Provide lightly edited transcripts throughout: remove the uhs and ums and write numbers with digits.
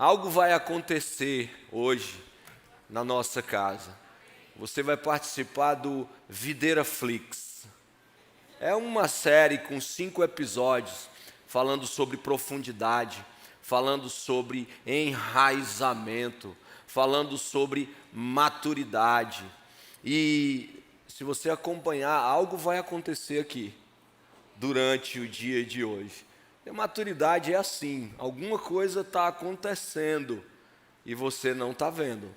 Algo vai acontecer hoje na nossa casa. Você vai participar do Videira Flix. É uma série com 5 episódios, falando sobre profundidade, falando sobre enraizamento, falando sobre maturidade. E se você acompanhar, algo vai acontecer aqui durante o dia de hoje. E maturidade é assim, alguma coisa está acontecendo e você não está vendo,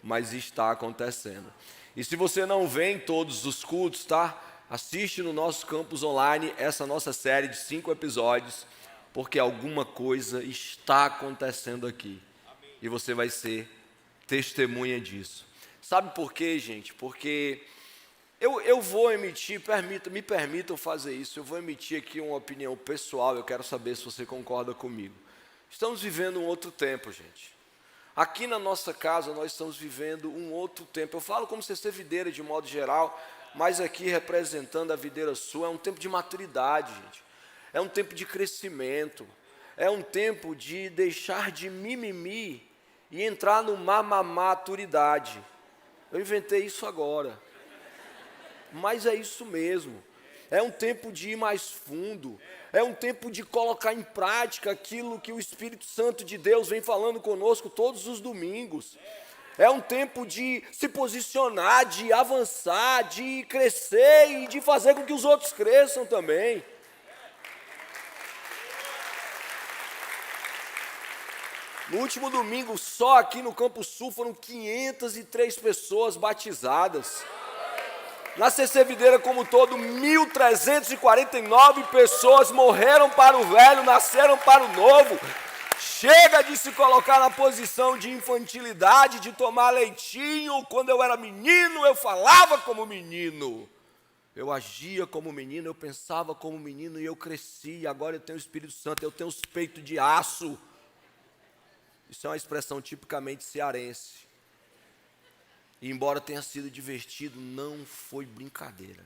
mas está acontecendo. E se você não vê em todos os cultos, tá? Assiste no nosso campus online essa nossa série de 5 episódios, porque alguma coisa está acontecendo aqui e você vai ser testemunha disso. Sabe por quê, gente? Porque eu vou emitir, me permitam fazer isso, eu vou emitir aqui uma opinião pessoal, eu quero saber se você concorda comigo. Estamos vivendo um outro tempo, gente. Aqui na nossa casa nós estamos vivendo um outro tempo. Eu falo como CC Videira de modo geral, mas aqui representando a Videira Sul, é um tempo de maturidade, gente. É um tempo de crescimento, é um tempo de deixar de mimimi e entrar numa maturidade. Eu inventei isso agora. Mas é isso mesmo, é um tempo de ir mais fundo, é um tempo de colocar em prática aquilo que o Espírito Santo de Deus vem falando conosco todos os domingos. É um tempo de se posicionar, de avançar, de crescer e de fazer com que os outros cresçam também. No último domingo, só aqui no Campo Sul, foram 503 pessoas batizadas. Na CC Videira como um todo, 1.349 pessoas morreram para o velho, nasceram para o novo. Chega de se colocar na posição de infantilidade, de tomar leitinho. Quando eu era menino, eu falava como menino. Eu agia como menino, eu pensava como menino e eu cresci. Agora eu tenho o Espírito Santo, eu tenho os peitos de aço. Isso é uma expressão tipicamente cearense. E embora tenha sido divertido, não foi brincadeira.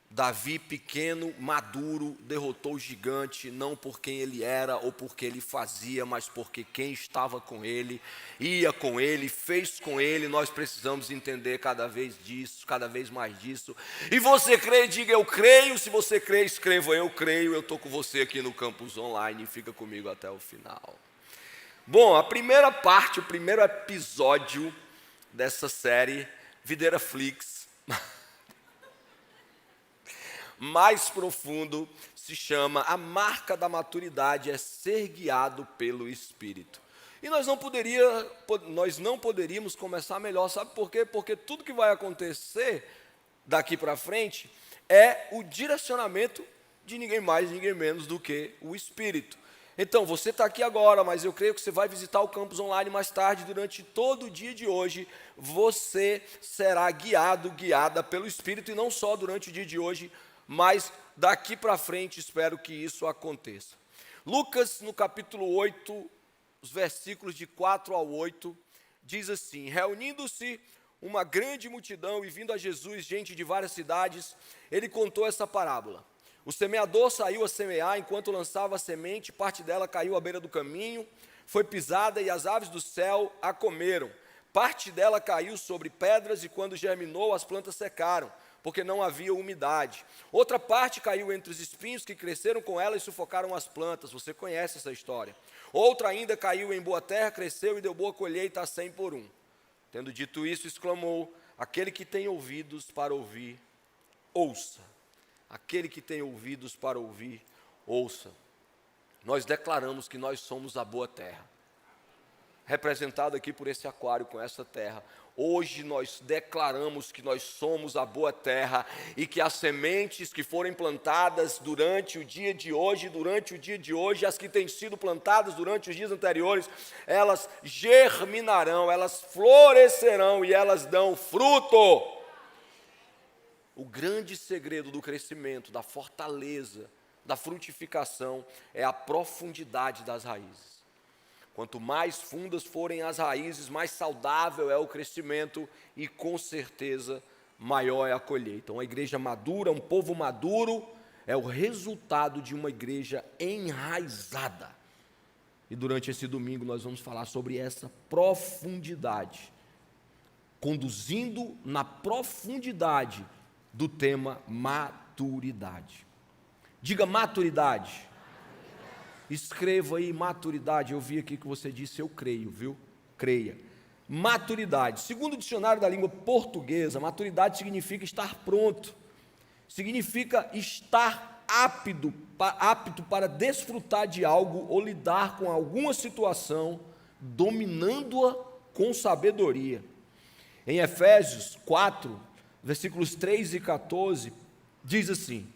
Davi, pequeno, maduro, derrotou o gigante, não por quem ele era ou porque ele fazia, mas porque quem estava com ele, ia com ele, fez com ele. Nós precisamos entender cada vez disso, cada vez mais disso. E você crê, diga eu creio. Se você crê, escreva eu creio. Eu estou com você aqui no campus online, fica comigo até o final. Bom, a primeira parte, o primeiro episódio dessa série, Videira Flix, mais profundo, se chama A Marca da Maturidade é Ser Guiado pelo Espírito. E nós não poderíamos começar melhor, sabe por quê? Porque tudo que vai acontecer daqui para frente é o direcionamento de ninguém mais, ninguém menos do que o Espírito. Então, você está aqui agora, mas eu creio que você vai visitar o campus online mais tarde. Durante todo o dia de hoje, você será guiada pelo Espírito, e não só durante o dia de hoje, mas daqui para frente espero que isso aconteça. Lucas, no capítulo 8, os versículos de 4 ao 8, diz assim: reunindo-se uma grande multidão e vindo a Jesus gente de várias cidades, ele contou essa parábola. O semeador saiu a semear, enquanto lançava a semente, parte dela caiu à beira do caminho, foi pisada e as aves do céu a comeram. Parte dela caiu sobre pedras e quando germinou as plantas secaram, porque não havia umidade. Outra parte caiu entre os espinhos que cresceram com ela e sufocaram as plantas. Você conhece essa história. Outra ainda caiu em boa terra, cresceu e deu boa colheita a 100 por um. Tendo dito isso, exclamou: aquele que tem ouvidos para ouvir, ouça. Aquele que tem ouvidos para ouvir, ouça. Nós declaramos que nós somos a boa terra, representado aqui por esse aquário com essa terra. Hoje nós declaramos que nós somos a boa terra e que as sementes que forem plantadas durante o dia de hoje, as que têm sido plantadas durante os dias anteriores, elas germinarão, elas florescerão e elas dão fruto. O grande segredo do crescimento, da fortaleza, da frutificação é a profundidade das raízes. Quanto mais fundas forem as raízes, mais saudável é o crescimento e, com certeza, maior é a colheita. Uma igreja madura, um povo maduro, é o resultado de uma igreja enraizada. E durante esse domingo nós vamos falar sobre essa profundidade, conduzindo na profundidade do tema maturidade. Diga maturidade. Escreva aí maturidade. Eu vi aqui que você disse eu creio, viu? Creia. Maturidade. Segundo o dicionário da língua portuguesa, maturidade significa estar pronto. Significa estar apto para desfrutar de algo ou lidar com alguma situação, dominando-a com sabedoria. Em Efésios 4, versículos 3 e 14, diz assim: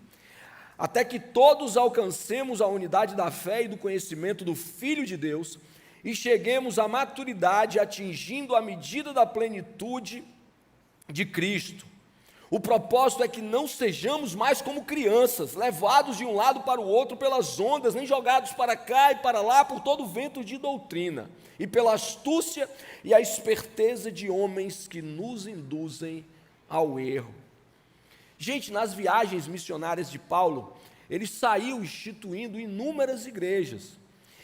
até que todos alcancemos a unidade da fé e do conhecimento do Filho de Deus e cheguemos à maturidade, atingindo a medida da plenitude de Cristo. O propósito é que não sejamos mais como crianças, levados de um lado para o outro pelas ondas, nem jogados para cá e para lá por todo vento de doutrina, e pela astúcia e a esperteza de homens que nos induzem ao erro. Gente, nas viagens missionárias de Paulo, ele saiu instituindo inúmeras igrejas.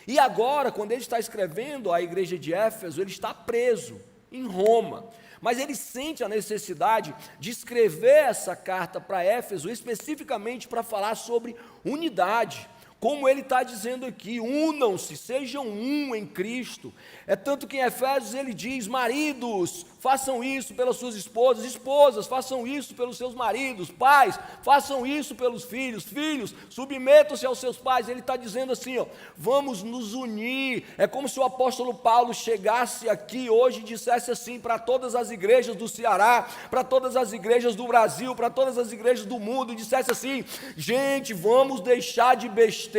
E agora, quando ele está escrevendo à igreja de Éfeso, ele está preso em Roma. Mas ele sente a necessidade de escrever essa carta para Éfeso, especificamente para falar sobre unidade. Como ele está dizendo aqui, unam-se, sejam um em Cristo. É tanto que em Efésios ele diz: maridos, façam isso pelas suas esposas, esposas, façam isso pelos seus maridos, pais, façam isso pelos filhos, filhos, submetam-se aos seus pais. Ele está dizendo assim, ó, vamos nos unir. É como se o apóstolo Paulo chegasse aqui hoje e dissesse assim para todas as igrejas do Ceará, para todas as igrejas do Brasil, para todas as igrejas do mundo, e dissesse assim: gente, vamos deixar de besteira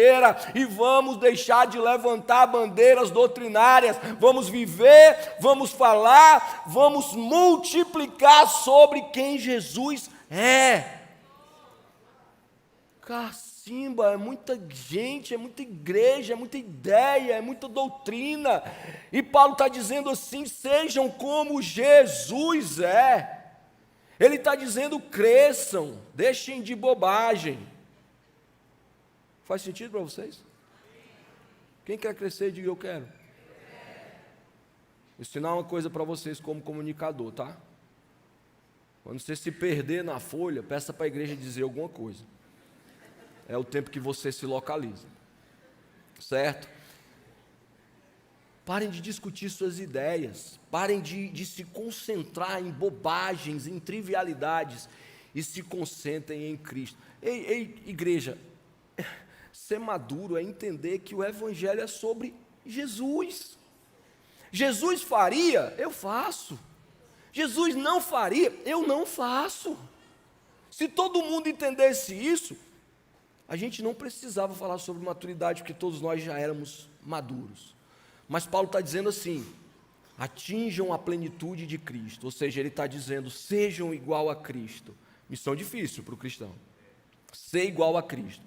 e vamos deixar de levantar bandeiras doutrinárias, vamos viver, vamos falar, vamos multiplicar sobre quem Jesus é. Cacimba, é muita gente, é muita igreja, é muita ideia, é muita doutrina, e Paulo está dizendo assim: sejam como Jesus é. Ele está dizendo: cresçam, deixem de bobagem. Faz sentido para vocês? Quem quer crescer, diga eu quero. Vou ensinar uma coisa para vocês como comunicador, tá? Quando você se perder na folha, peça para a igreja dizer alguma coisa. É o tempo que você se localiza. Certo? Parem de discutir suas ideias. Parem de se concentrar em bobagens, em trivialidades. E se concentrem em Cristo. Ei, igreja, ser maduro é entender que o evangelho é sobre Jesus. Jesus faria, eu faço. Jesus não faria, eu não faço. Se todo mundo entendesse isso, a gente não precisava falar sobre maturidade, porque todos nós já éramos maduros. Mas Paulo está dizendo assim: atinjam a plenitude de Cristo. Ou seja, ele está dizendo: sejam igual a Cristo. Missão difícil para o cristão, ser igual a Cristo.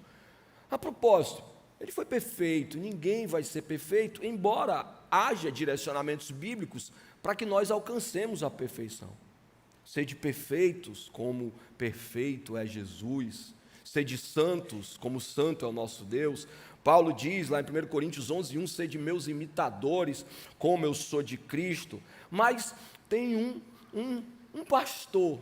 A propósito, ele foi perfeito, ninguém vai ser perfeito, embora haja direcionamentos bíblicos para que nós alcancemos a perfeição. Sede perfeitos, como perfeito é Jesus. Sede santos, como santo é o nosso Deus. Paulo diz lá em 1 Coríntios 11:1, sede meus imitadores, como eu sou de Cristo. Mas tem um pastor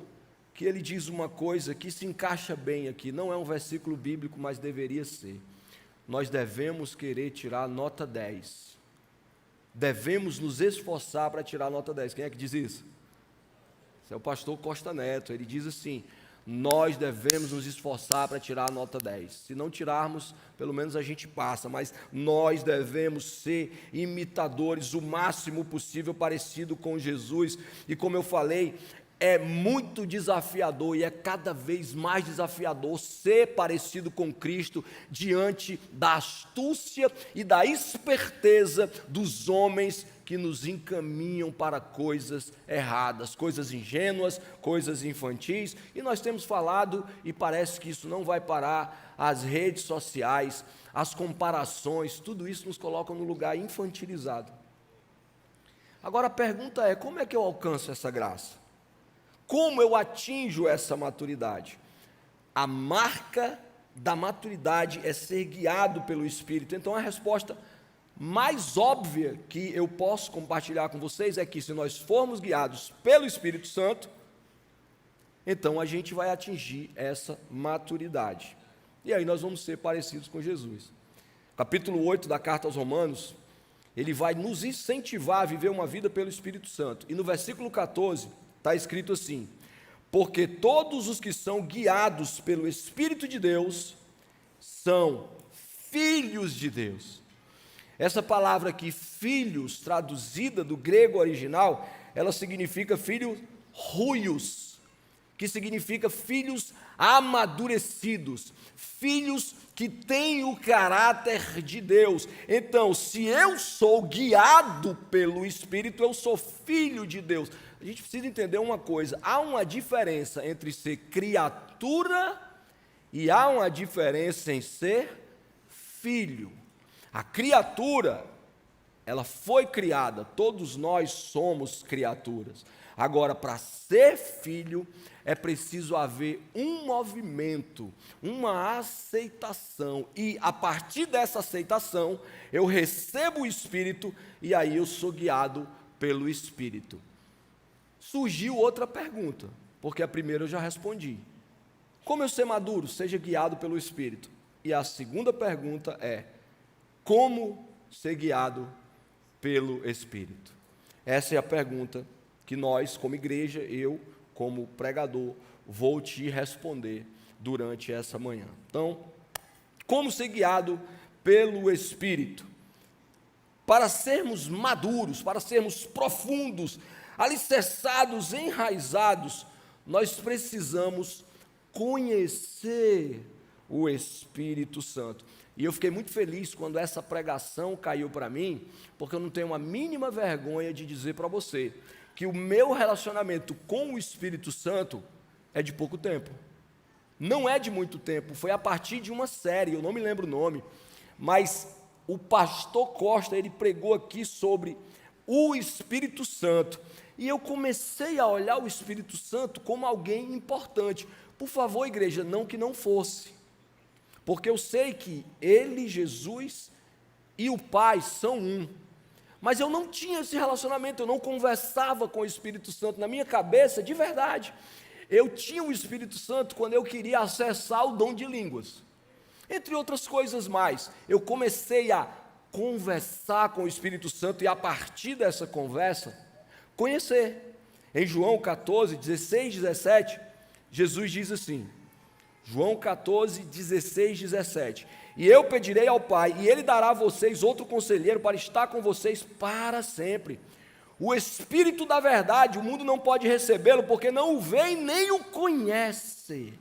que ele diz uma coisa que se encaixa bem aqui, não é um versículo bíblico, mas deveria ser. Nós devemos querer tirar nota 10. Devemos nos esforçar para tirar nota 10. Quem é que diz isso? Esse é o pastor Costa Neto. Ele diz assim: nós devemos nos esforçar para tirar a nota 10. Se não tirarmos, pelo menos a gente passa, mas nós devemos ser imitadores o máximo possível parecido com Jesus. E como eu falei, é muito desafiador e é cada vez mais desafiador ser parecido com Cristo diante da astúcia e da esperteza dos homens que nos encaminham para coisas erradas, coisas ingênuas, coisas infantis. E nós temos falado, e parece que isso não vai parar, as redes sociais, as comparações, tudo isso nos coloca no lugar infantilizado. Agora a pergunta é: como é que eu alcanço essa graça? Como eu atinjo essa maturidade? A marca da maturidade é ser guiado pelo Espírito. Então a resposta mais óbvia que eu posso compartilhar com vocês é que se nós formos guiados pelo Espírito Santo, então a gente vai atingir essa maturidade. E aí nós vamos ser parecidos com Jesus. Capítulo 8 da carta aos Romanos, ele vai nos incentivar a viver uma vida pelo Espírito Santo. E no versículo 14 está escrito assim: porque todos os que são guiados pelo Espírito de Deus são filhos de Deus. Essa palavra aqui, filhos, traduzida do grego original, ela significa filho huios, que significa filhos amadurecidos, filhos que têm o caráter de Deus. Então, se eu sou guiado pelo Espírito, eu sou filho de Deus. A gente precisa entender uma coisa: há uma diferença entre ser criatura e há uma diferença em ser filho. A criatura, ela foi criada, todos nós somos criaturas. Agora, para ser filho, é preciso haver um movimento, uma aceitação, e a partir dessa aceitação, eu recebo o Espírito, e aí eu sou guiado pelo Espírito. Surgiu outra pergunta, porque a primeira eu já respondi. Como eu ser maduro? Seja guiado pelo Espírito. E a segunda pergunta é: como ser guiado pelo Espírito? Essa é a pergunta que nós, como igreja, eu, como pregador, vou te responder durante essa manhã. Então, como ser guiado pelo Espírito? Para sermos maduros, para sermos profundos, alicerçados, enraizados, nós precisamos conhecer o Espírito Santo. E eu fiquei muito feliz quando essa pregação caiu para mim, porque eu não tenho a mínima vergonha de dizer para você que o meu relacionamento com o Espírito Santo é de pouco tempo. Não é de muito tempo, foi a partir de uma série, eu não me lembro o nome, mas o pastor Costa, ele pregou aqui sobre o Espírito Santo, e eu comecei a olhar o Espírito Santo como alguém importante. Por favor, igreja, não que não fosse, porque eu sei que ele, Jesus e o Pai são um, mas eu não tinha esse relacionamento, eu não conversava com o Espírito Santo. Na minha cabeça, de verdade, eu tinha o Espírito Santo quando eu queria acessar o dom de línguas, entre outras coisas mais. Eu comecei a conversar com o Espírito Santo e a partir dessa conversa, conhecer. Em João 14, 16, 17, Jesus diz assim, João 14, 16, 17: e eu pedirei ao Pai, e Ele dará a vocês outro conselheiro para estar com vocês para sempre. O Espírito da verdade, o mundo não pode recebê-lo, porque não o vê e nem o conhece.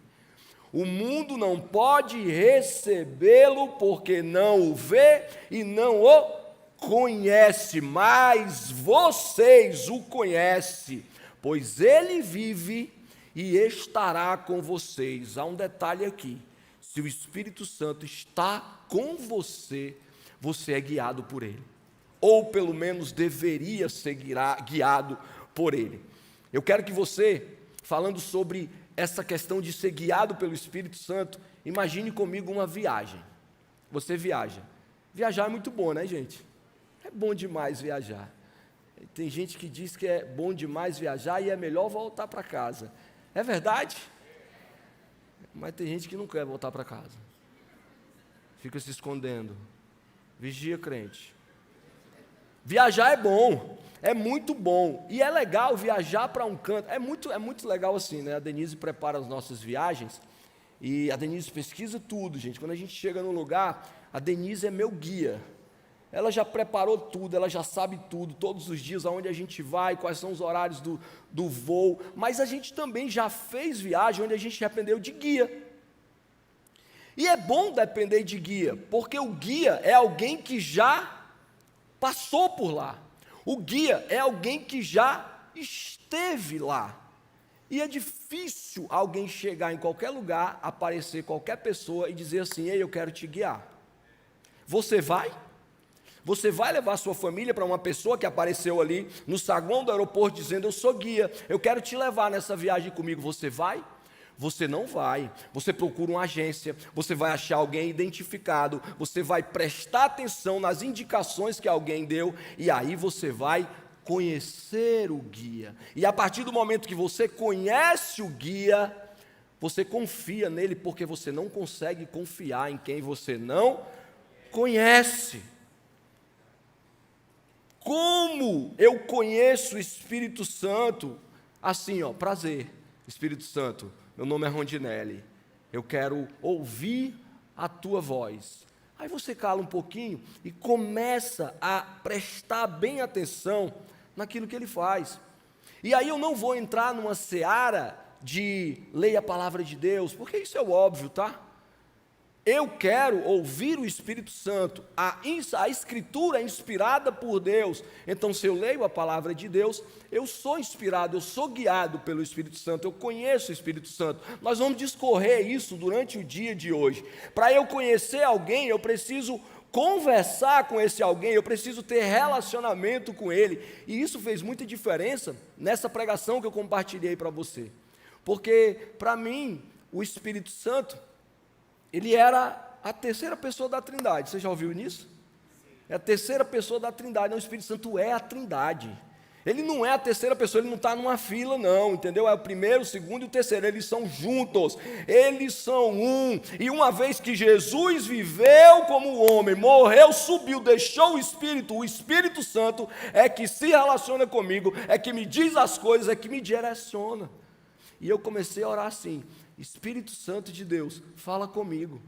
O mundo não pode recebê-lo, porque não o vê e não o conhece, mas vocês o conhecem, pois Ele vive e estará com vocês. Há um detalhe aqui: se o Espírito Santo está com você, você é guiado por Ele, ou pelo menos deveria ser guiado por Ele. Eu quero que você, falando sobre essa questão de ser guiado pelo Espírito Santo, imagine comigo uma viagem. Você viaja. Viajar é muito bom, né, gente? É bom demais viajar. Tem gente que diz que é bom demais viajar e é melhor voltar para casa. É verdade? Mas tem gente que não quer voltar para casa. Fica se escondendo. Vigia, crente. Viajar é bom, é muito bom. E é legal viajar para um canto. É muito legal assim, né? A Denise prepara as nossas viagens e a Denise pesquisa tudo, gente. Quando a gente chega num lugar, a Denise é meu guia. Ela já preparou tudo, ela já sabe tudo, todos os dias aonde a gente vai, quais são os horários do voo, mas a gente também já fez viagem onde a gente dependeu de guia. E é bom depender de guia, porque o guia é alguém que já passou por lá. O guia é alguém que já esteve lá. E é difícil alguém chegar em qualquer lugar, aparecer qualquer pessoa e dizer assim: ei, eu quero te guiar. Você vai? Você vai levar sua família para uma pessoa que apareceu ali no saguão do aeroporto dizendo: eu sou guia, eu quero te levar nessa viagem comigo. Você vai? Você não vai. Você procura uma agência, você vai achar alguém identificado, você vai prestar atenção nas indicações que alguém deu, e aí você vai conhecer o guia. E a partir do momento que você conhece o guia, você confia nele, porque você não consegue confiar em quem você não conhece. Como eu conheço o Espírito Santo? Assim, prazer, Espírito Santo, meu nome é Rondinelli, eu quero ouvir a tua voz. Aí você cala um pouquinho e começa a prestar bem atenção naquilo que ele faz. E aí eu não vou entrar numa seara de leia a palavra de Deus, porque isso é o óbvio, tá? Eu quero ouvir o Espírito Santo, a Escritura é inspirada por Deus, então se eu leio a palavra de Deus, eu sou inspirado, eu sou guiado pelo Espírito Santo, eu conheço o Espírito Santo. Nós vamos discorrer isso durante o dia de hoje. Para eu conhecer alguém, eu preciso conversar com esse alguém, eu preciso ter relacionamento com ele, e isso fez muita diferença nessa pregação que eu compartilhei para você, porque para mim, o Espírito Santo, ele era a terceira pessoa da Trindade. Você já ouviu nisso? É a terceira pessoa da Trindade. Não, o Espírito Santo é a Trindade. Ele não é a terceira pessoa, ele não está numa fila, não, entendeu? É o primeiro, o segundo e o terceiro. Eles são juntos, eles são um. E uma vez que Jesus viveu como homem, morreu, subiu, deixou o Espírito Santo é que se relaciona comigo, é que me diz as coisas, é que me direciona. E eu comecei a orar assim: Espírito Santo de Deus, fala comigo.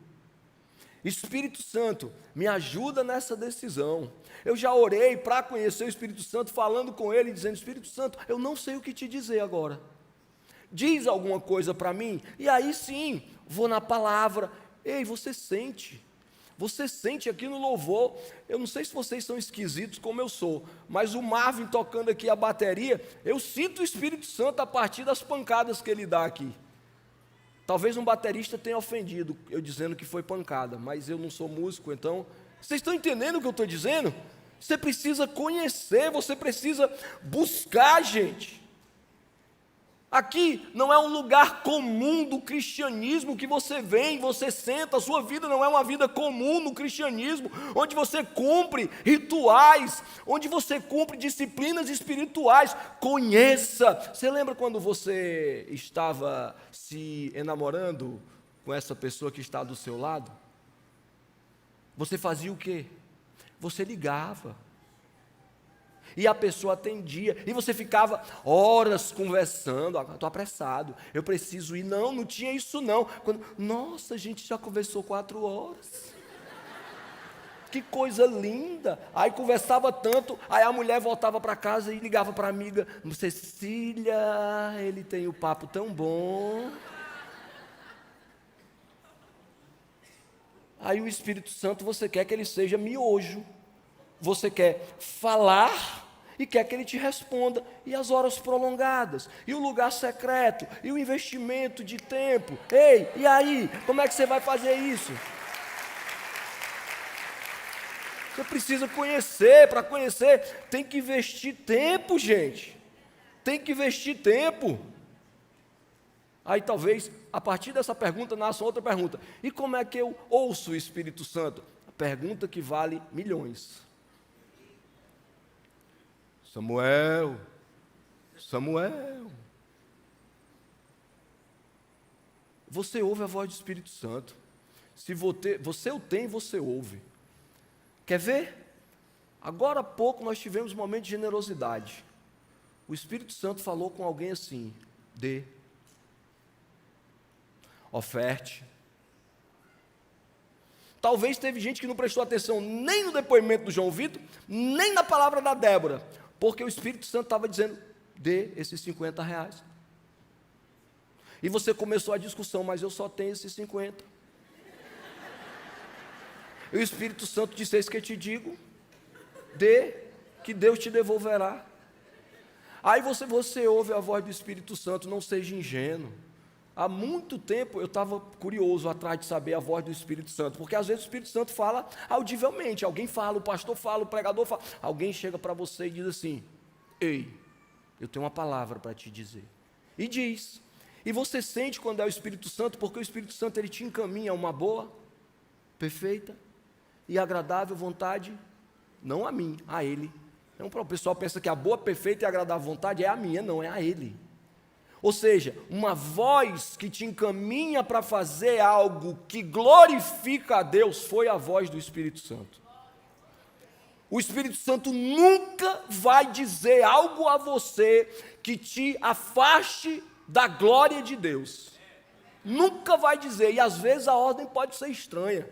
Espírito Santo, me ajuda nessa decisão. Eu já orei para conhecer o Espírito Santo, falando com ele, dizendo: Espírito Santo, eu não sei o que te dizer agora. Diz alguma coisa para mim, e aí sim, vou na palavra. Ei, você sente aqui no louvor. Eu não sei se vocês são esquisitos como eu sou, mas o Marvin tocando aqui a bateria, eu sinto o Espírito Santo a partir das pancadas que ele dá aqui. Talvez um baterista tenha ofendido eu dizendo que foi pancada, mas eu não sou músico, então... Vocês estão entendendo o que eu estou dizendo? Você precisa conhecer, você precisa buscar, gente. Aqui não é um lugar comum do cristianismo que você vem, você senta, a sua vida não é uma vida comum no cristianismo, onde você cumpre rituais, onde você cumpre disciplinas espirituais. Conheça. Você lembra quando você estava se enamorando com essa pessoa que está do seu lado? Você fazia o quê? Você ligava. E a pessoa atendia, e você ficava horas conversando. Estou apressado, eu preciso ir. Não tinha isso não. Nossa, a gente já conversou 4 horas. Que coisa linda. Aí conversava tanto, aí a mulher voltava para casa e ligava para a amiga: Cecília, ele tem o papo tão bom. Aí o Espírito Santo, você quer que ele seja miojo. Você quer falar e quer que ele te responda. E as horas prolongadas, e o lugar secreto, e o investimento de tempo. Ei, e aí? Como é que você vai fazer isso? Você precisa conhecer. Para conhecer, tem que investir tempo, gente. Tem que investir tempo. Aí talvez, a partir dessa pergunta, nasça outra pergunta: e como é que eu ouço o Espírito Santo? A pergunta que vale milhões. Samuel, você ouve a voz do Espírito Santo. Se você o tem, você ouve. Quer ver? Agora há pouco nós tivemos um momento de generosidade. O Espírito Santo falou com alguém assim: dê, oferte. Talvez teve gente que não prestou atenção nem no depoimento do João Vitor, nem na palavra da Débora, porque o Espírito Santo estava dizendo: dê esses R$50. E você começou a discussão: mas eu só tenho esses 50. E o Espírito Santo disse: eis que eu te digo, dê, que Deus te devolverá. Aí você ouve a voz do Espírito Santo. Não seja ingênuo. Há muito tempo eu estava curioso atrás de saber a voz do Espírito Santo, porque às vezes o Espírito Santo fala audivelmente. Alguém fala, o pastor fala, o pregador fala. Alguém chega para você e diz assim: ei, eu tenho uma palavra para te dizer. E diz. E você sente quando é o Espírito Santo, porque o Espírito Santo ele te encaminha a uma boa, perfeita e agradável vontade, não a mim, a Ele. Então, o pessoal pensa que a boa, perfeita e agradável vontade é a minha, não, é a Ele. Ou seja, uma voz que te encaminha para fazer algo que glorifica a Deus, foi a voz do Espírito Santo. O Espírito Santo nunca vai dizer algo a você que te afaste da glória de Deus. Nunca vai dizer, e às vezes a ordem pode ser estranha.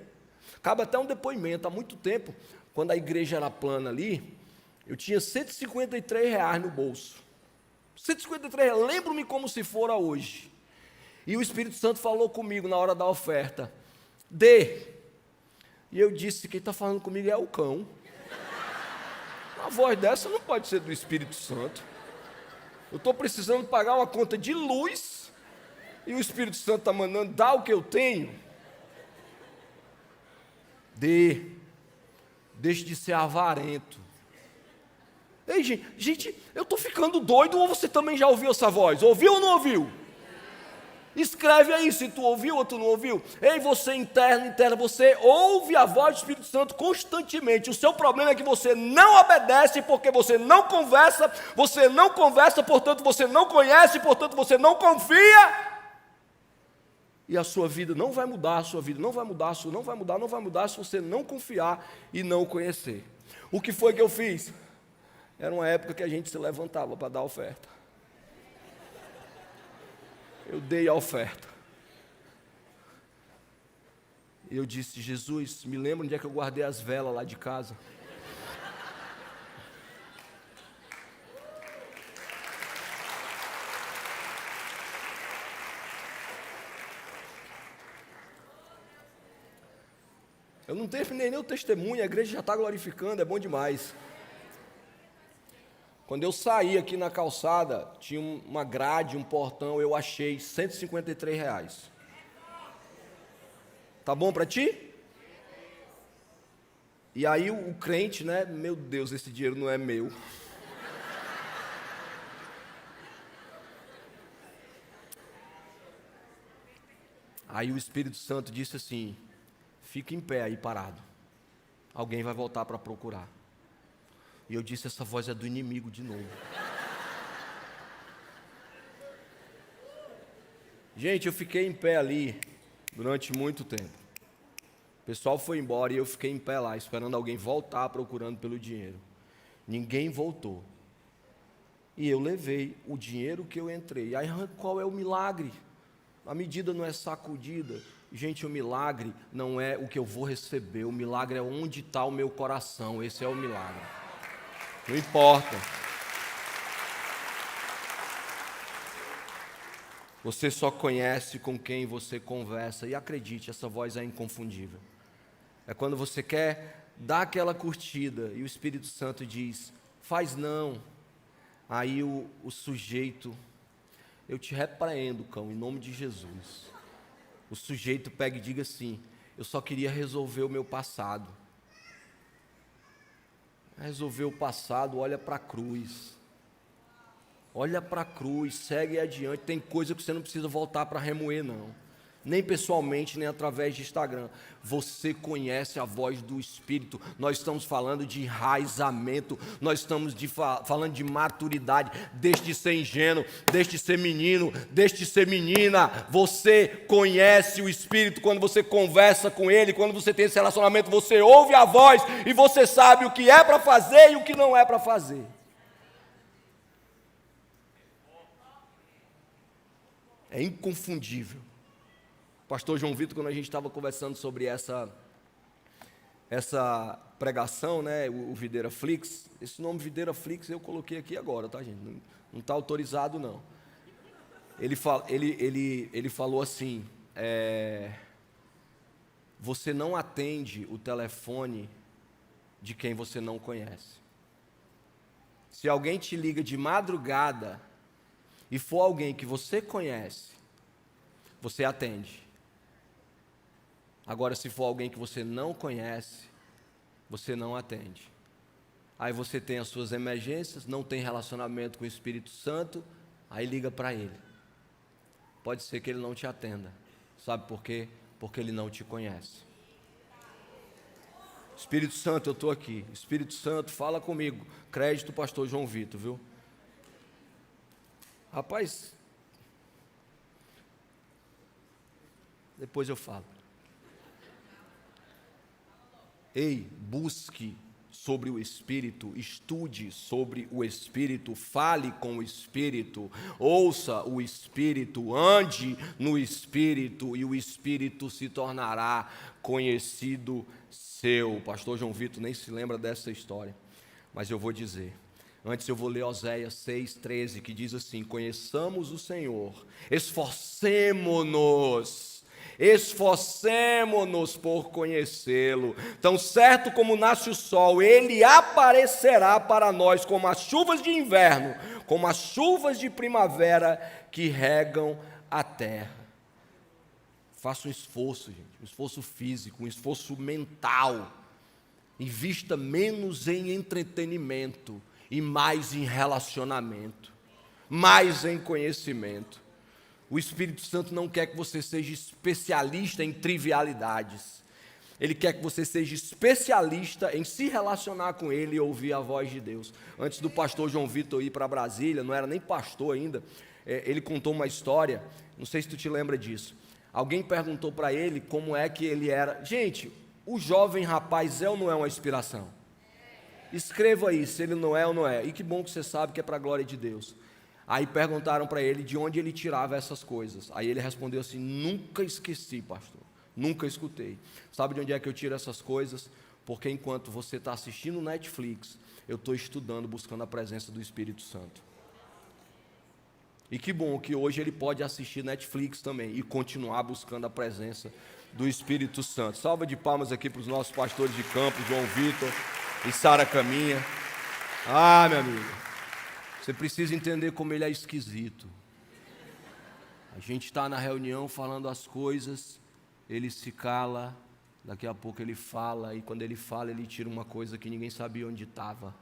Cabe até um depoimento. Há muito tempo, quando a igreja era plana ali, eu tinha R$ 153 no bolso. 153 reais, lembro-me como se fora hoje. E o Espírito Santo falou comigo na hora da oferta: dê. E eu disse: quem está falando comigo é o cão. Uma voz dessa não pode ser do Espírito Santo. Eu estou precisando pagar uma conta de luz e o Espírito Santo está mandando dar o que eu tenho. Dê. Deixe de ser avarento. Ei, gente, eu estou ficando doido ou você também já ouviu essa voz? Ouviu ou não ouviu? Escreve aí se tu ouviu ou tu não ouviu. Ei, você interna, você ouve a voz do Espírito Santo constantemente. O seu problema é que você não obedece porque você não conversa, portanto você não conhece, portanto você não confia. E a sua vida não vai mudar, não vai mudar se você não confiar e não conhecer. O que foi que eu fiz? Era uma época que a gente se levantava para dar oferta. Eu dei a oferta. Eu disse: Jesus, me lembra onde é que eu guardei as velas lá de casa? Eu não terminei nem o testemunho, a igreja já está glorificando, é bom demais. Quando eu saí aqui na calçada, tinha uma grade, um portão, eu achei R$ 153. Tá bom para ti? E aí o crente, né? Meu Deus, esse dinheiro não é meu. Aí o Espírito Santo disse assim: fica em pé aí parado. Alguém vai voltar para procurar. E eu disse: essa voz é do inimigo de novo. Gente, eu fiquei em pé ali durante muito tempo. O pessoal foi embora e eu fiquei em pé lá, esperando alguém voltar procurando pelo dinheiro. Ninguém voltou. E eu levei o dinheiro que eu entrei. Aí qual é o milagre? A medida não é sacudida. Gente, o milagre não é o que eu vou receber. O milagre é onde está o meu coração. Esse é o milagre. Não importa. Você só conhece com quem você conversa. E acredite, essa voz é inconfundível. É quando você quer dar aquela curtida e o Espírito Santo diz: faz não. Aí o sujeito: eu te repreendo, cão, em nome de Jesus. O sujeito pega e diga assim: eu só queria resolver o meu passado. Resolver o passado, olha para a cruz. Olha para a cruz, segue adiante. Tem coisa que você não precisa voltar para remoer, não. Nem pessoalmente, nem através de Instagram. Você conhece a voz do Espírito. Nós estamos falando de enraizamento. Nós estamos falando de maturidade. Deixe de ser ingênuo, deixe de ser menino, deixe de ser menina. Você conhece o Espírito quando você conversa com Ele. Quando você tem esse relacionamento, você ouve a voz e você sabe o que é para fazer e o que não é para fazer. É inconfundível. Pastor João Vitor, quando a gente estava conversando sobre essa pregação, né, o Videira Flix, esse nome Videira Flix eu coloquei aqui agora, tá, gente? Não está autorizado, não. Ele falou assim: você não atende o telefone de quem você não conhece. Se alguém te liga de madrugada e for alguém que você conhece, você atende. Agora, se for alguém que você não conhece, você não atende. Aí você tem as suas emergências, não tem relacionamento com o Espírito Santo, aí liga para ele pode ser que ele não te atenda. Sabe por quê? Porque ele não te conhece. Espírito Santo, eu estou aqui. Espírito Santo, fala comigo. Crédito, pastor João Vitor, viu? Rapaz, depois eu falo. Ei, busque sobre o Espírito, estude sobre o Espírito, fale com o Espírito, ouça o Espírito, ande no Espírito, e o Espírito se tornará conhecido seu. O pastor João Vitor nem se lembra dessa história, mas eu vou dizer. Antes eu vou ler Oséias 6,13, que diz assim: conheçamos o Senhor, esforcemo-nos por conhecê-lo. Tão certo como nasce o sol, ele aparecerá para nós como as chuvas de inverno, como as chuvas de primavera que regam a terra. Faça um esforço, gente, um esforço físico, um esforço mental. Invista menos em entretenimento e mais em relacionamento, mais em conhecimento. O Espírito Santo não quer que você seja especialista em trivialidades. Ele quer que você seja especialista em se relacionar com Ele e ouvir a voz de Deus. Antes do pastor João Vitor ir para Brasília, não era nem pastor ainda, ele contou uma história, não sei se tu te lembra disso. Alguém perguntou para ele como é que ele era. Gente, o jovem rapaz é ou não é uma inspiração? Escreva aí se ele não é ou não é. E que bom que você sabe que é para a glória de Deus. Aí perguntaram para ele de onde ele tirava essas coisas. Aí ele respondeu assim: nunca esqueci, pastor, nunca escutei. Sabe de onde é que eu tiro essas coisas? Porque enquanto você está assistindo Netflix, eu estou estudando, buscando a presença do Espírito Santo. E que bom que hoje ele pode assistir Netflix também e continuar buscando a presença do Espírito Santo. Salva de palmas aqui para os nossos pastores de campo, João Vitor e Sara Caminha. Ah, meu amigo, você precisa entender como ele é esquisito. A gente está na reunião falando as coisas, ele se cala, daqui a pouco ele fala, e quando ele fala, ele tira uma coisa que ninguém sabia onde estava.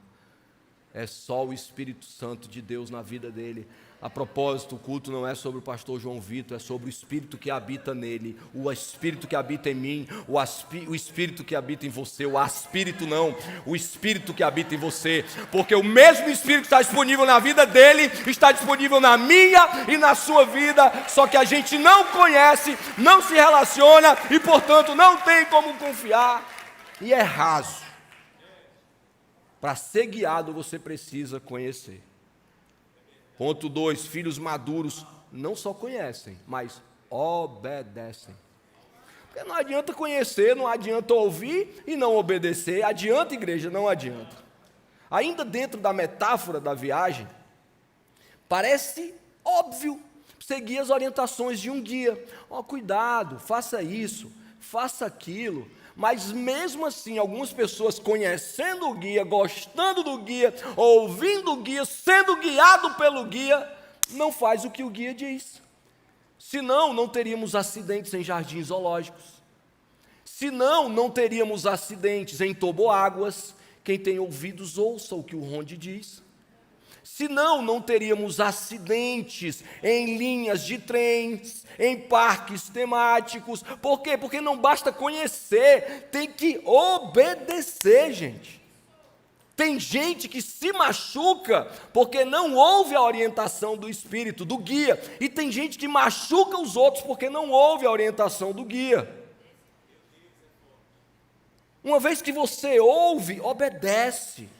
É só o Espírito Santo de Deus na vida dele. A propósito, o culto não é sobre o pastor João Vitor, é sobre o Espírito que habita nele, o Espírito que habita em mim, o Espírito que habita em você, o Espírito não, o Espírito que habita em você, porque o mesmo Espírito que está disponível na vida dele, está disponível na minha e na sua vida, só que a gente não conhece, não se relaciona e, portanto, não tem como confiar, e é raso. Para ser guiado, você precisa conhecer. Ponto 2, filhos maduros não só conhecem, mas obedecem. Porque não adianta conhecer, não adianta ouvir e não obedecer. Adianta, igreja? Não adianta. Ainda dentro da metáfora da viagem, parece óbvio seguir as orientações de um guia. Cuidado, faça isso, faça aquilo. Mas mesmo assim, algumas pessoas conhecendo o guia, gostando do guia, ouvindo o guia, sendo guiado pelo guia, não faz o que o guia diz. Senão, não teríamos acidentes em jardins zoológicos. Senão, não teríamos acidentes em toboáguas. Quem tem ouvidos, ouça o que o Ronde diz. Senão, não teríamos acidentes em linhas de trens, em parques temáticos. Por quê? Porque não basta conhecer, tem que obedecer, gente. Tem gente que se machuca porque não ouve a orientação do Espírito, do guia. E tem gente que machuca os outros porque não ouve a orientação do guia. Uma vez que você ouve, obedece.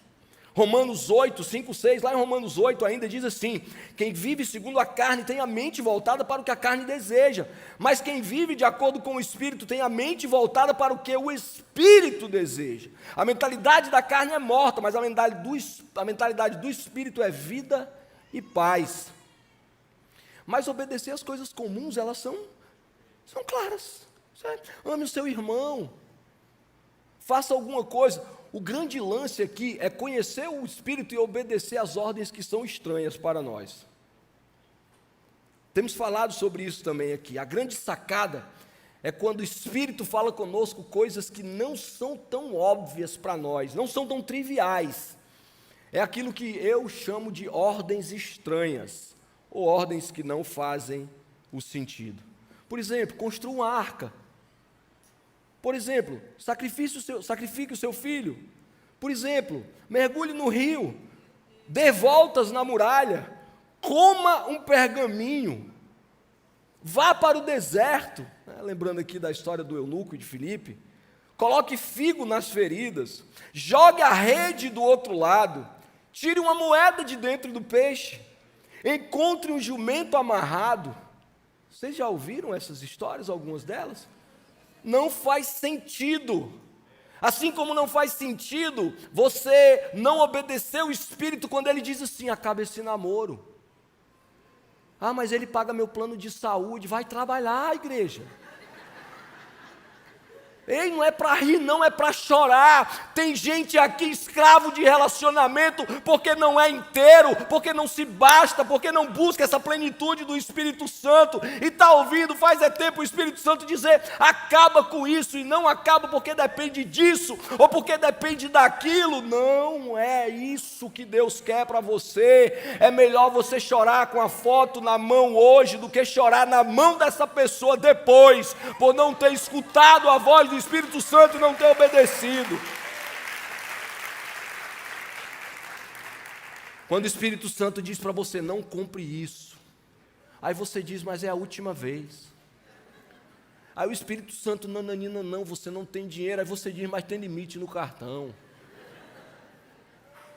Romanos 8, 5, 6, lá em Romanos 8 ainda diz assim: quem vive segundo a carne tem a mente voltada para o que a carne deseja, mas quem vive de acordo com o Espírito tem a mente voltada para o que o Espírito deseja. A mentalidade da carne é morta, mas a mentalidade do Espírito é vida e paz. Mas obedecer às coisas comuns, elas são claras, certo? Ame o seu irmão, faça alguma coisa. O grande lance aqui é conhecer o Espírito e obedecer às ordens que são estranhas para nós. Temos falado sobre isso também aqui. A grande sacada é quando o Espírito fala conosco coisas que não são tão óbvias para nós, não são tão triviais. É aquilo que eu chamo de ordens estranhas, ou ordens que não fazem o sentido. Por exemplo, construa uma arca. Por exemplo, sacrifique o seu filho. Por exemplo, mergulhe no rio, dê voltas na muralha, coma um pergaminho, vá para o deserto, né? Lembrando aqui da história do eunuco e de Filipe, coloque figo nas feridas, jogue a rede do outro lado, tire uma moeda de dentro do peixe, encontre um jumento amarrado. Vocês já ouviram essas histórias, algumas delas? Não faz sentido. Assim como não faz sentido você não obedecer o Espírito quando ele diz assim: acaba esse namoro. Ah, mas ele paga meu plano de saúde. Vai trabalhar, igreja. Ei, não é para rir, não, é para chorar. Tem gente aqui escravo de relacionamento porque não é inteiro, porque não se basta, porque não busca essa plenitude do Espírito Santo e está ouvindo, faz tempo o Espírito Santo dizer: acaba com isso, e não acaba porque depende disso ou porque depende daquilo. Não é isso que Deus quer para você. É melhor você chorar com a foto na mão hoje do que chorar na mão dessa pessoa depois, por não ter escutado a voz do Espírito Santo e não ter obedecido. Quando o Espírito Santo diz para você: não compre isso, aí você diz: mas é a última vez. Aí o Espírito Santo: nananina, não, você não tem dinheiro. Aí você diz: mas tem limite no cartão.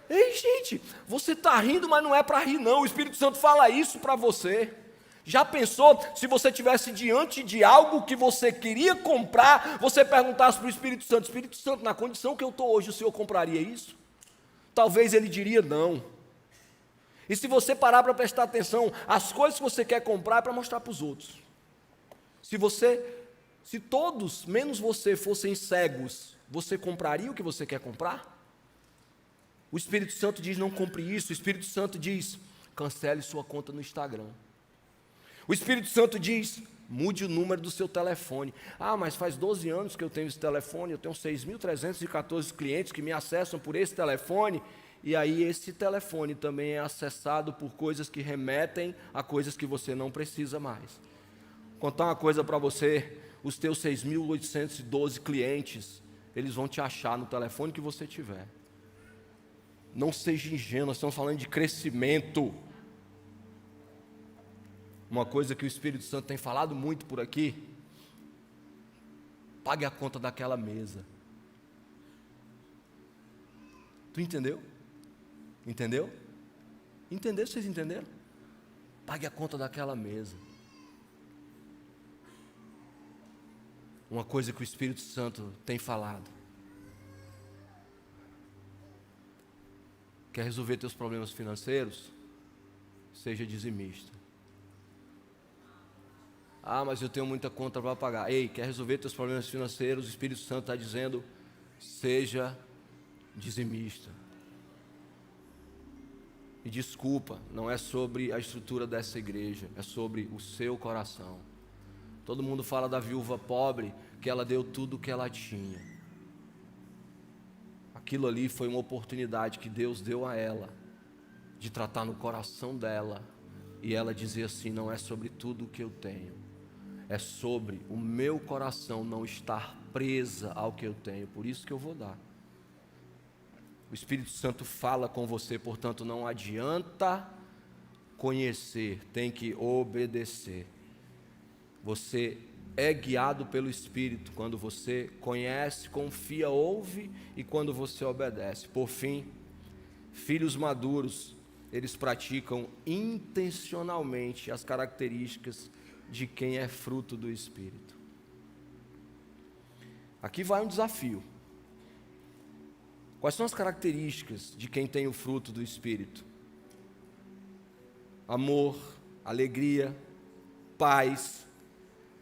Ei, gente, você está rindo, mas não é para rir, não. O Espírito Santo fala isso para você. Já pensou se você estivesse diante de algo que você queria comprar, você perguntasse para o Espírito Santo: Espírito Santo, na condição que eu estou hoje, o senhor compraria isso? Talvez ele diria não. E se você parar para prestar atenção, as coisas que você quer comprar é para mostrar para os outros. Se todos, menos você, fossem cegos, você compraria o que você quer comprar? O Espírito Santo diz: não compre isso. O Espírito Santo diz: cancele sua conta no Instagram. O Espírito Santo diz: mude o número do seu telefone. Ah, mas faz 12 anos que eu tenho esse telefone, eu tenho 6.314 clientes que me acessam por esse telefone, e aí esse telefone também é acessado por coisas que remetem a coisas que você não precisa mais. Vou contar uma coisa para você: os teus 6.812 clientes, eles vão te achar no telefone que você tiver. Não seja ingênuo, nós estamos falando de crescimento. Uma coisa que o Espírito Santo tem falado muito por aqui: pague a conta daquela mesa. Tu entendeu? Entendeu? Entendeu? Vocês entenderam? Pague a conta daquela mesa. Uma coisa que o Espírito Santo tem falado: quer resolver teus problemas financeiros? Seja dizimista. Ah, mas eu tenho muita conta para pagar. Ei, quer resolver teus problemas financeiros? O Espírito Santo está dizendo: seja dizimista. E desculpa, não é sobre a estrutura dessa igreja, é sobre o seu coração. Todo mundo fala da viúva pobre, que ela deu tudo o que ela tinha. Aquilo ali foi uma oportunidade que Deus deu a ela, de tratar no coração dela, e ela dizer assim: não é sobre tudo o que eu tenho, é sobre o meu coração não estar presa ao que eu tenho, por isso que eu vou dar. O Espírito Santo fala com você, portanto não adianta conhecer, tem que obedecer. Você é guiado pelo Espírito quando você conhece, confia, ouve, e quando você obedece. Por fim, filhos maduros, eles praticam intencionalmente as características de quem é fruto do Espírito. Aqui vai um desafio. Quais são as características de quem tem o fruto do Espírito? Amor, alegria, paz,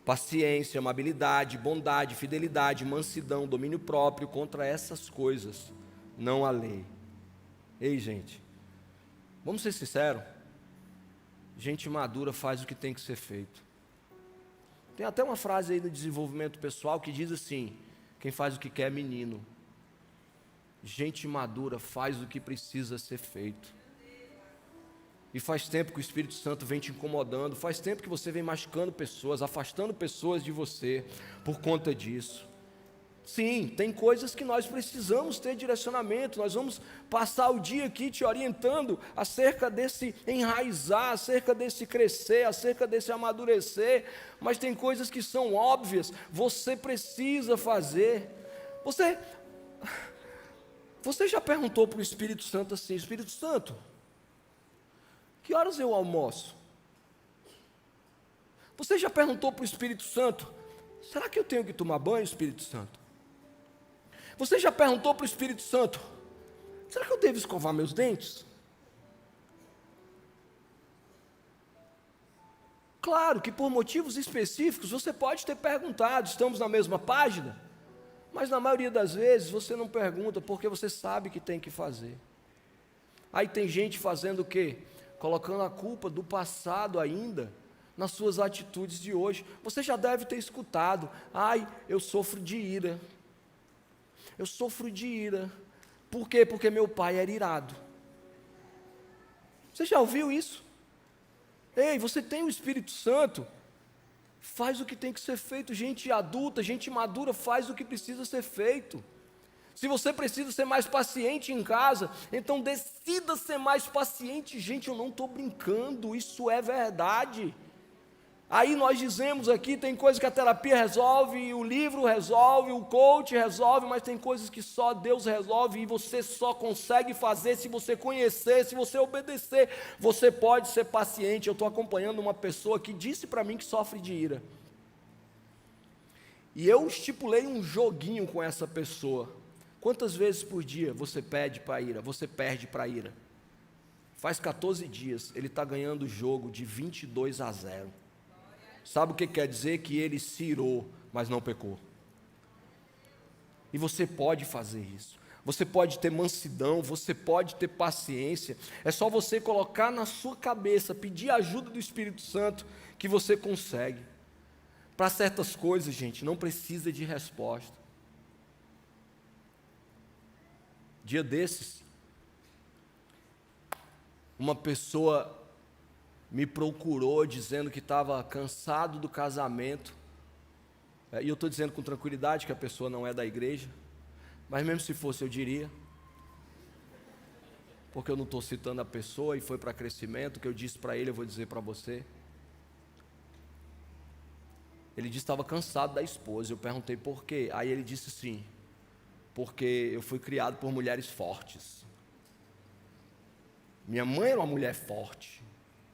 paciência, amabilidade, bondade, fidelidade, mansidão, domínio próprio. Contra essas coisas não há lei. Ei, gente, vamos ser sinceros. Gente madura faz o que tem que ser feito. Tem até uma frase aí no desenvolvimento pessoal que diz assim: quem faz o que quer é menino. Gente madura faz o que precisa ser feito. E faz tempo que o Espírito Santo vem te incomodando, faz tempo que você vem machucando pessoas, afastando pessoas de você por conta disso. Sim, tem coisas que nós precisamos ter direcionamento, nós vamos passar o dia aqui te orientando acerca desse enraizar, acerca desse crescer, acerca desse amadurecer, mas tem coisas que são óbvias, você precisa fazer. Você já perguntou para o Espírito Santo assim: Espírito Santo, que horas eu almoço? Você já perguntou para o Espírito Santo: será que eu tenho que tomar banho, Espírito Santo? Você já perguntou para o Espírito Santo: será que eu devo escovar meus dentes? Claro que por motivos específicos você pode ter perguntado, estamos na mesma página, mas na maioria das vezes você não pergunta porque você sabe que tem que fazer. Aí tem gente fazendo o quê? Colocando a culpa do passado ainda nas suas atitudes de hoje. Você já deve ter escutado: ai, eu sofro de ira. Eu sofro de ira. Por quê? Porque meu pai era irado. Você já ouviu isso? Ei, você tem o Espírito Santo? Faz o que tem que ser feito. Gente adulta, gente madura faz o que precisa ser feito. Se você precisa ser mais paciente em casa, então decida ser mais paciente. Gente, eu não estou brincando, isso é verdade. Aí nós dizemos aqui, tem coisas que a terapia resolve, o livro resolve, o coach resolve, mas tem coisas que só Deus resolve e você só consegue fazer se você conhecer, se você obedecer. Você pode ser paciente. Eu estou acompanhando uma pessoa que disse para mim que sofre de ira. E eu estipulei um joguinho com essa pessoa. Quantas vezes por dia você pede para ira, você perde para ira? Faz 14 dias, ele está ganhando o jogo de 22-0. Sabe o que quer dizer? Que ele se irou, mas não pecou. E você pode fazer isso. Você pode ter mansidão, você pode ter paciência. É só você colocar na sua cabeça, pedir a ajuda do Espírito Santo, que você consegue. Para certas coisas, gente, não precisa de resposta. Dia desses, uma pessoa me procurou dizendo que estava cansado do casamento, e eu estou dizendo com tranquilidade que a pessoa não é da igreja, mas mesmo se fosse eu diria, porque eu não estou citando a pessoa e foi para crescimento. O que eu disse para ele eu vou dizer para você. Ele disse que estava cansado da esposa. Eu perguntei por quê. Aí ele disse sim, porque eu fui criado por mulheres fortes. Minha mãe era uma mulher forte,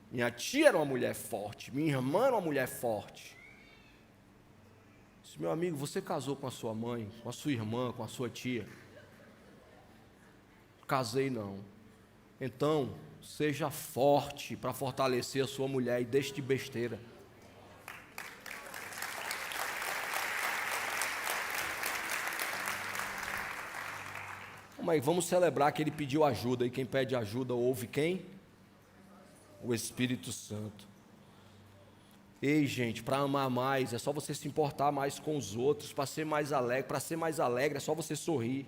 minha tia era uma mulher forte, minha irmã era uma mulher forte. Eu disse: meu amigo, você casou com a sua mãe, com a sua irmã, com a sua tia? Casei não. Então, seja forte para fortalecer a sua mulher e deixe de besteira. Mas vamos celebrar que ele pediu ajuda, e quem pede ajuda ouve quem? O Espírito Santo. Ei, gente, para amar mais é só você se importar mais com os outros. Para ser mais alegre é só você sorrir.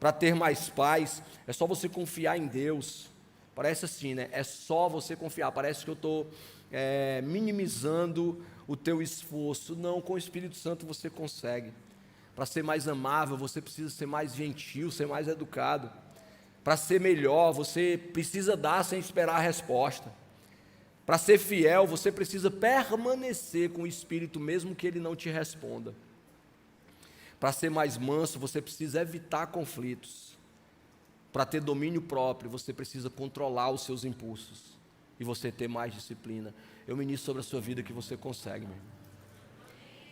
Para ter mais paz é só você confiar em Deus. Parece assim, né? É só você confiar. Parece que eu estou minimizando o teu esforço. Não, com o Espírito Santo você consegue. Para ser mais amável, você precisa ser mais gentil, ser mais educado. Para ser melhor, você precisa dar sem esperar a resposta. Para ser fiel, você precisa permanecer com o Espírito, mesmo que ele não te responda. Para ser mais manso, você precisa evitar conflitos. Para ter domínio próprio, você precisa controlar os seus impulsos. E você ter mais disciplina. Eu ministro sobre a sua vida que você consegue, meu irmão.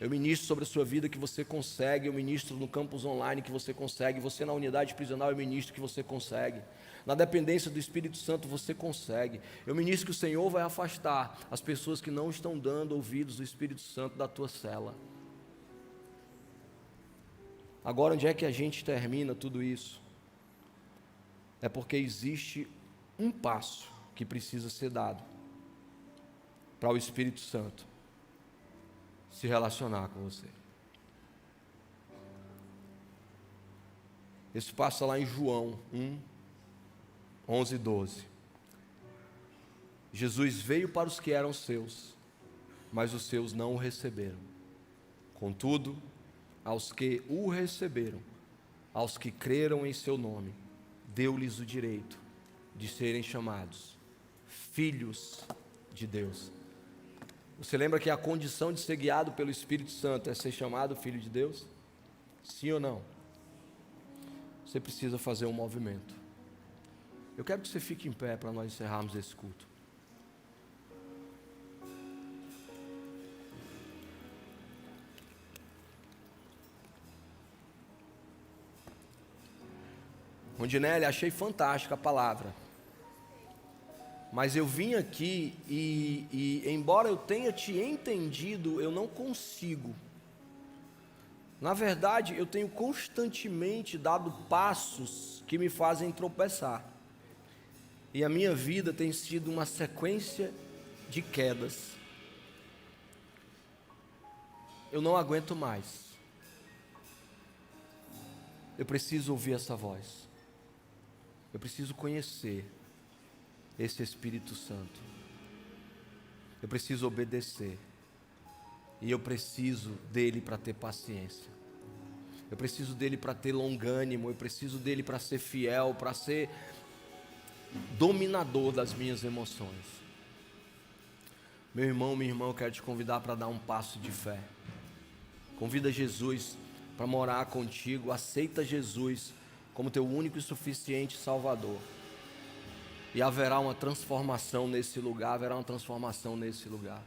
Eu ministro sobre a sua vida que você consegue. Eu ministro no campus online que você consegue. Você na unidade prisional, eu ministro que você consegue. Na dependência do Espírito Santo, você consegue. Eu ministro que o Senhor vai afastar as pessoas que não estão dando ouvidos ao Espírito Santo da tua cela. Agora, onde é que a gente termina tudo isso? É porque existe um passo que precisa ser dado para o Espírito Santo se relacionar com você. Esse passo lá em João 1, 11 e 12. Jesus veio para os que eram seus, mas os seus não o receberam. Contudo, aos que o receberam, aos que creram em seu nome, deu-lhes o direito de serem chamados filhos de Deus. Você lembra que a condição de ser guiado pelo Espírito Santo é ser chamado filho de Deus? Sim ou não? Você precisa fazer um movimento. Eu quero que você fique em pé para nós encerrarmos esse culto. Rondinelli, achei fantástica a palavra. Mas eu vim aqui e embora eu tenha te entendido, eu não consigo. Na verdade, eu tenho constantemente dado passos que me fazem tropeçar. E a minha vida tem sido uma sequência de quedas. Eu não aguento mais. Eu preciso ouvir essa voz. Eu preciso conhecer esse Espírito Santo. Eu preciso obedecer. E eu preciso dele para ter paciência. Eu preciso dele para ter longânimo. Eu preciso dele para ser fiel, para ser dominador das minhas emoções. Meu irmão, minha irmã, eu quero te convidar para dar um passo de fé. Convida Jesus para morar contigo. Aceita Jesus como teu único e suficiente Salvador. E haverá uma transformação nesse lugar, haverá uma transformação nesse lugar.